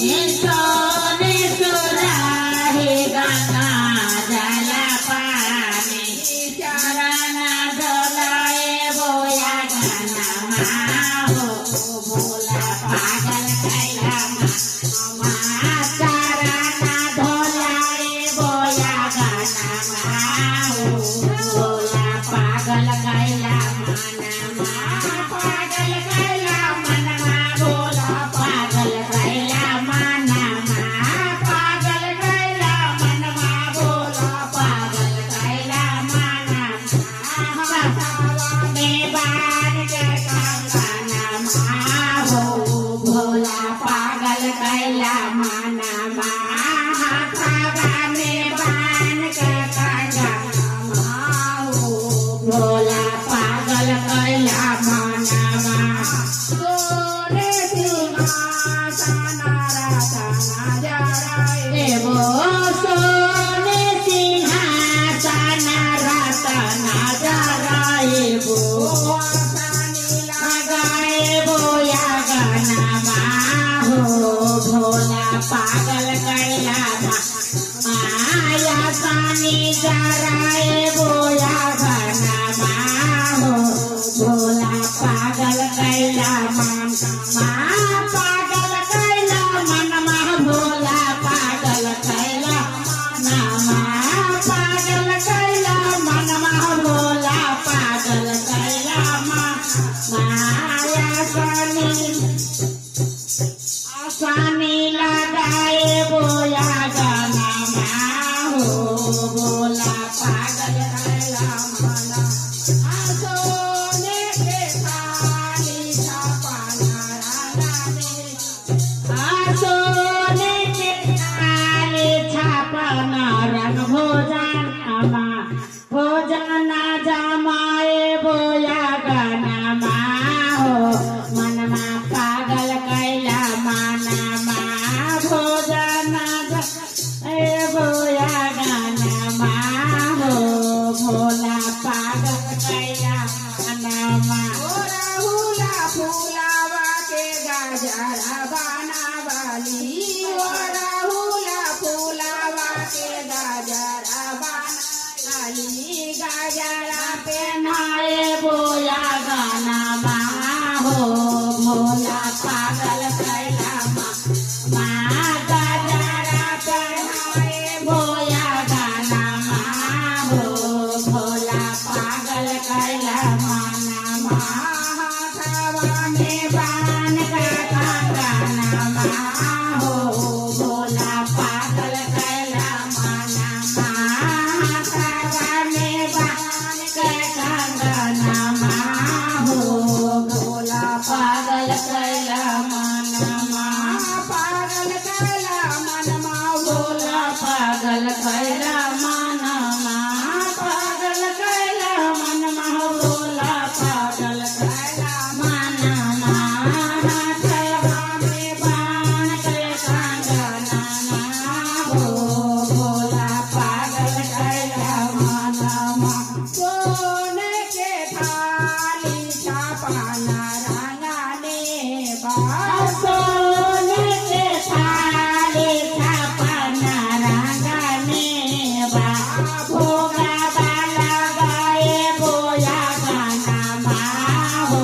सोने सुराही गंगा जल पानी चरण डोलाए बोया गाना माहो भोला पागल कैला माँ चरण डोलाए बोया गाना माहो भोला पागल कैला माना माँ पागल कैला मना भोला पागल कैला माना माँ पागल कैला मनवा भोला पागल कैला माना में बार के कांगाना माँ हो भोला पागल कैला माना माँ में बान के कांगाना माँ हो भोला पागल कैला माना माँ सोने सिंहासन रतन जराए वो सोने सिंहासन रतन जराए वो लगाए बोया गाना माँ हो भोला पागल कैला माया पानी जराए बोया गाना माँ हो भोला पागल कैला मन माँ पागल कैला मन माँ भोला पागल कैला माँ पागल कैला मन माँ भोला पागल कैला माया आसानी लगाए बोया गाना माँ हो भोला पागल कैला माना सोने के थाली छापाना रागाने सोने के थाली छापाना रंग भोजन जमाए बोया गाना माँ हो मनमा पागल कैला माना माँ भोजन बोया गाना माँ हो भोला पागल कैला माना माँ राहुला फूलावा के गाजरा बना वाली राहुला फूलावा के गाजरा बना वाली गाजरा पहनाए बोया गाना माँ हो भोला पागल कैला माँ गाजरा पहनाए बोया गाना माँ हो भोला पागल कैला माना माँ हाथवा में बान का गाना माँ हो भोला पागल कैला माना माँ हाथवा में बान का गाना माँ हो भोला पागल कैला माना माँ पागल कैला मन माँ भोला पागल कैला माना माँ पागल कैला मन माँ भोला पागल कैला माना माँ हाथवा में बाण के कांगना माँ हो भोला पागल कैला माना माँ सोने के थाली छापाना रंगाने बा सोने के थाली छापाना रंगाने बा भोगा बाला गाए बोया गाना माँ हो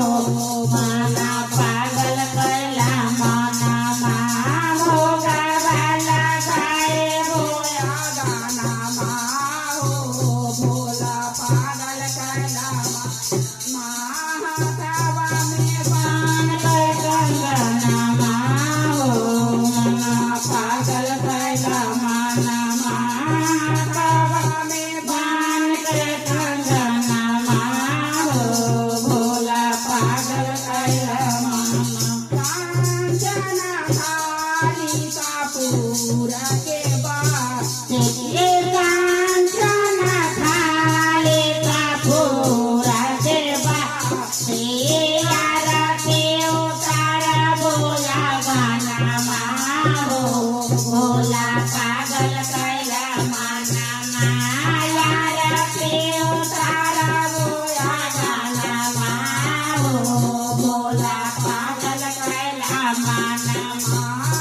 माना पागल कैला माना माँ भोगा बाला गाए बोया गाना माँ हो भोला पागल कैला माँ हाथवा में बान के कंगना माँ हो माना पागल कैला माना माँ हाथवा में बान के कंगना माँ हो भोला पागल कैला माना कांचना थाली कपूर के बाद कांचना थाली कपूर के बाद यार के उतारा बोया गाना माँ हो भोला पागल कैला माना माँ यार के उतारा बोया गाना माँ हो भोला पागल कैला माना माँ